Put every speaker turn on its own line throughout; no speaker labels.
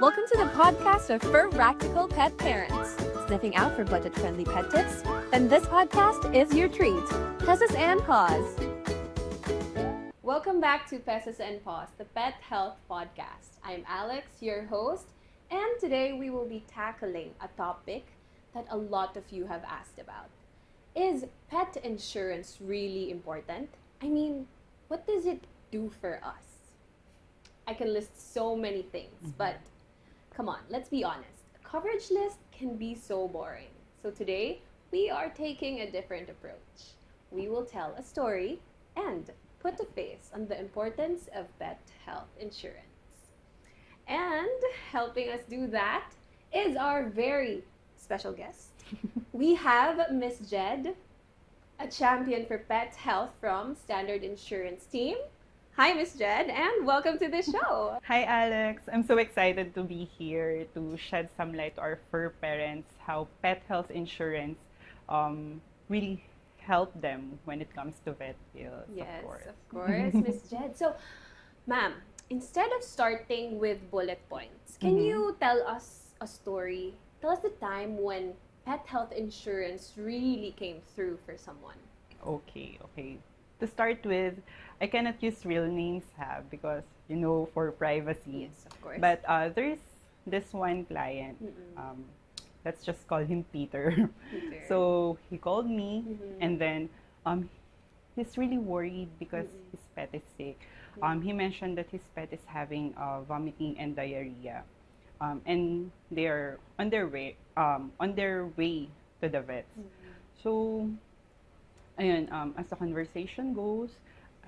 Welcome to the podcast of Practical Pet Parents. Sniffing out for budget-friendly pet tips? Then this podcast is your treat. Pesos Paws. Welcome back to Pesos Paws, the pet health podcast. I'm Alex, your host, and today we will be tackling a topic that a lot of you have asked about. Is pet insurance really important? I mean, what does it do for us? I can list so many things, but come on, let's be honest. A coverage list can be so boring. So today, we are taking a different approach. We will tell a story and put a face on the importance of pet health insurance. And helping us do that is our very special guest. We have Miss Jed, a champion for pet health from Standard Insurance Team. Hi, Miss Jed, and welcome to the show.
Hi, Alex. I'm so excited to be here to shed some light to our fur parents how pet health insurance really help them when it comes to vet bills.
Yes, of course, Miss Jed. So, ma'am, instead of starting with bullet points, can you tell us a story? Tell us the time when pet health insurance really came through for someone.
Okay. To start with, I cannot use real names because, for privacy.
Yes, of course.
But there's this one client. Let's just call him Peter. So he called me, and then he's really worried because his pet is sick. He mentioned that his pet is having vomiting and diarrhea, and they're on their way to the vet. So, ayun, as the conversation goes,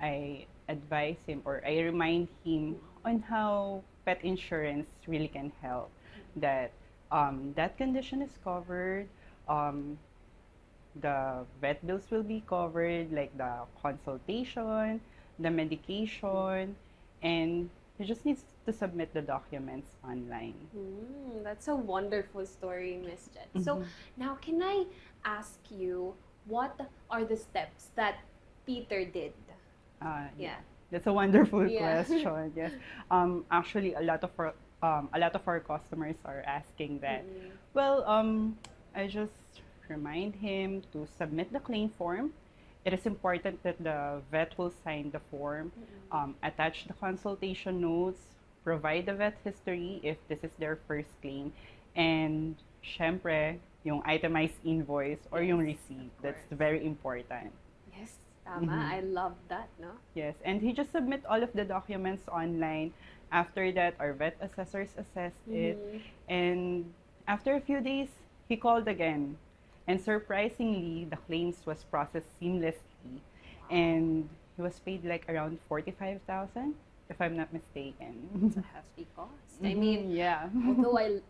I advise him or I remind him on how pet insurance really can help. That that condition is covered, the vet bills will be covered, like the consultation, the medication, and he just needs to submit the documents online.
That's a wonderful story, Miss Jed. So now, can I ask you, what are the steps that Peter did?
Yeah, that's a wonderful
Yeah.
question. Yes, actually, a lot of our customers are asking that. Well, I just remind him to submit the claim form. It is important that the vet will sign the form, attach the consultation notes, provide the vet history if this is their first claim, and syempre, yung itemized invoice or yung receipt. That's very important.
Yes, tama. I love that, no?
Yes, and he just submit all of the documents online. After that, our vet assessors assessed it, and after a few days, he called again. And surprisingly, the claims was processed seamlessly, and he was paid like around 45,000, if I'm not mistaken.
It's a hefty cost. I mean,
yeah.
although I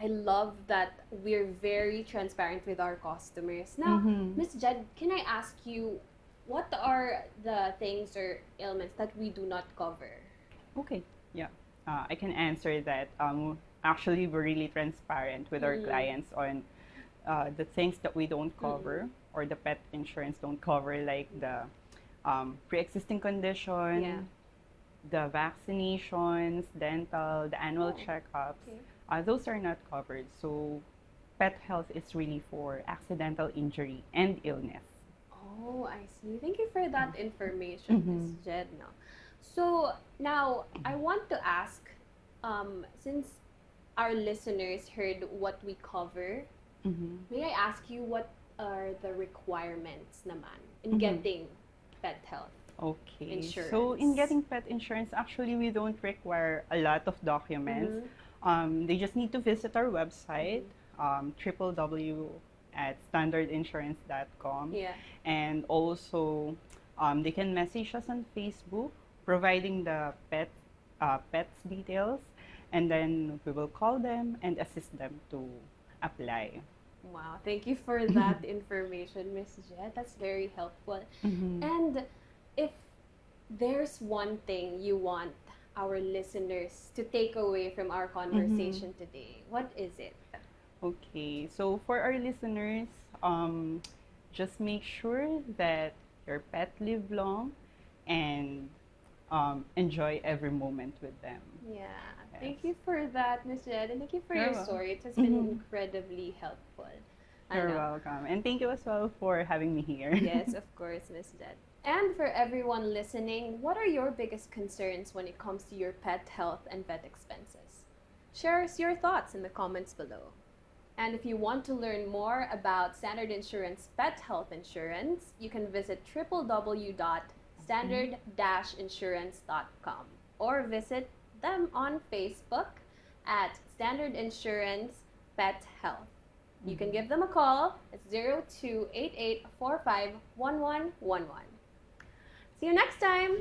love that we're very transparent with our customers. Now, Miss Jed, can I ask you, what are the things or ailments that we do not cover?
Okay, yeah. I can answer that. Actually, we're really transparent with our clients on the things that we don't cover or the pet insurance don't cover, like the pre-existing condition, the vaccinations, dental, the annual checkups. Those are not covered. So pet health is really for accidental injury and illness.
Oh, I see. Thank you for that information, Ms. Jed. No? So now I want to ask, since our listeners heard what we cover, may I ask you, what are the requirements naman in getting pet health insurance?
So in getting pet insurance, actually we don't require a lot of documents. They just need to visit our website, www.standardinsurance.com. And also, they can message us on Facebook, providing the pet's details, and then we will call them and assist them to apply.
Wow, thank you for that information, Miss Jed. That's very helpful. And if there's one thing you want our listeners to take away from our conversation today, what is it?
Okay, so for our listeners, just make sure that your pet live long and enjoy every moment with them.
Yeah. Thank you for that, Miss Jed, and thank you for
You're
your
welcome.
story. It has been incredibly helpful.
You're welcome. And thank you as well for having me here.
Yes, of course, Miss Jed. And for everyone listening, what are your biggest concerns when it comes to your pet health and vet expenses? Share us your thoughts in the comments below. And if you want to learn more about Standard Insurance Pet Health Insurance, you can visit www.standard-insurance.com or visit them on Facebook at Standard Insurance Pet Health. You can give them a call. It's 0288451111. See you next time!